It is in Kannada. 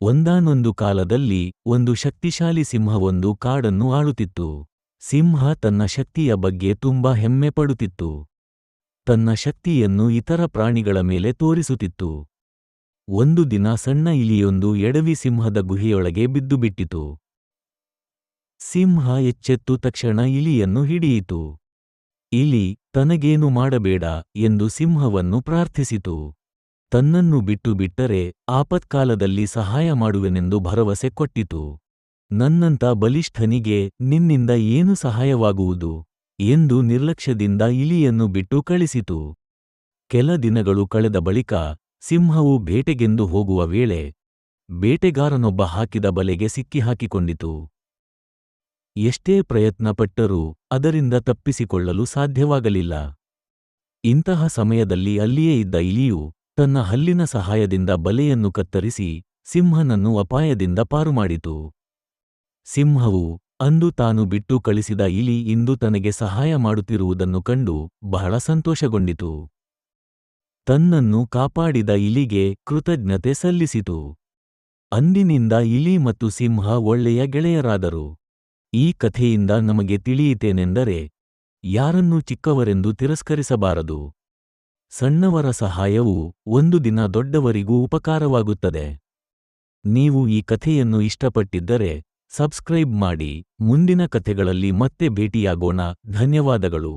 ಒಂದಾನೊಂದು ಕಾಲದಲ್ಲಿ ಒಂದು ಶಕ್ತಿಶಾಲಿ ಸಿಂಹವೊಂದು ಕಾಡನ್ನು ಆಳುತ್ತಿತ್ತು. ಸಿಂಹ ತನ್ನ ಶಕ್ತಿಯ ಬಗ್ಗೆ ತುಂಬಾ ಹೆಮ್ಮೆ ಪಡುತ್ತಿತ್ತು. ತನ್ನ ಶಕ್ತಿಯನ್ನು ಇತರ ಪ್ರಾಣಿಗಳ ಮೇಲೆ ತೋರಿಸುತ್ತಿತ್ತು. ಒಂದು ದಿನ ಸಣ್ಣ ಇಲಿಯೊಂದು ಎಡವಿ ಸಿಂಹದ ಗುಹೆಯೊಳಗೆ ಬಿದ್ದುಬಿಟ್ಟಿತು. ಸಿಂಹ ಎಚ್ಚೆತ್ತು ತಕ್ಷಣ ಇಲಿಯನ್ನು ಹಿಡಿಯಿತು. ಇಲಿ ತನಗೇನು ಮಾಡಬೇಡ ಎಂದು ಸಿಂಹವನ್ನು ಪ್ರಾರ್ಥಿಸಿತು. ತನ್ನನ್ನು ಬಿಟ್ಟು ಬಿಟ್ಟರೆ ಆಪತ್ಕಾಲದಲ್ಲಿ ಸಹಾಯ ಮಾಡುವೆನೆಂದು ಭರವಸೆ ಕೊಟ್ಟಿತು. ನನ್ನಂಥ ಬಲಿಷ್ಠನಿಗೆ ನಿನ್ನಿಂದ ಏನು ಸಹಾಯವಾಗುವುದು ಎಂದು ನಿರ್ಲಕ್ಷ್ಯದಿಂದ ಇಲಿಯನ್ನು ಬಿಟ್ಟು ಕಳಿಸಿತು. ಕೆಲ ದಿನಗಳು ಕಳೆದ ಬಳಿಕ ಸಿಂಹವು ಬೇಟೆಗೆಂದು ಹೋಗುವ ವೇಳೆ ಬೇಟೆಗಾರನೊಬ್ಬ ಹಾಕಿದ ಬಲೆಗೆ ಸಿಕ್ಕಿಹಾಕಿಕೊಂಡಿತು. ಎಷ್ಟೇ ಪ್ರಯತ್ನಪಟ್ಟರೂ ಅದರಿಂದ ತಪ್ಪಿಸಿಕೊಳ್ಳಲು ಸಾಧ್ಯವಾಗಲಿಲ್ಲ. ಇಂತಹ ಸಮಯದಲ್ಲಿ ಅಲ್ಲಿಯೇ ಇದ್ದ ಇಲಿಯು ತನ್ನ ಹಲ್ಲಿನ ಸಹಾಯದಿಂದ ಬಲೆಯನ್ನು ಕತ್ತರಿಸಿ ಸಿಂಹನನ್ನು ಅಪಾಯದಿಂದ ಪಾರುಮಾಡಿತು. ಸಿಂಹವು ಅಂದು ತಾನು ಬಿಟ್ಟು ಕಳಿಸಿದ ಇಲಿ ಇಂದು ತನಗೆ ಸಹಾಯ ಮಾಡುತ್ತಿರುವುದನ್ನು ಕಂಡು ಬಹಳ ಸಂತೋಷಗೊಂಡಿತು. ತನ್ನನ್ನು ಕಾಪಾಡಿದ ಇಲಿಗೆ ಕೃತಜ್ಞತೆ ಸಲ್ಲಿಸಿತು. ಅಂದಿನಿಂದ ಇಲಿ ಮತ್ತು ಸಿಂಹ ಒಳ್ಳೆಯ ಗೆಳೆಯರಾದರು. ಈ ಕಥೆಯಿಂದ ನಮಗೆ ತಿಳಿಯಿತೇನೆಂದರೆ, ಯಾರನ್ನೂ ಚಿಕ್ಕವರೆಂದು ತಿರಸ್ಕರಿಸಬಾರದು. ಸಣ್ಣವರ ಸಹಾಯವು ಒಂದು ದಿನ ದೊಡ್ಡವರಿಗೂ ಉಪಕಾರವಾಗುತ್ತದೆ. ನೀವು ಈ ಕಥೆಯನ್ನು ಇಷ್ಟಪಟ್ಟಿದ್ದರೆ ಸಬ್ಸ್ಕ್ರೈಬ್ ಮಾಡಿ. ಮುಂದಿನ ಕಥೆಗಳಲ್ಲಿ ಮತ್ತೆ ಭೇಟಿಯಾಗೋಣ. ಧನ್ಯವಾದಗಳು.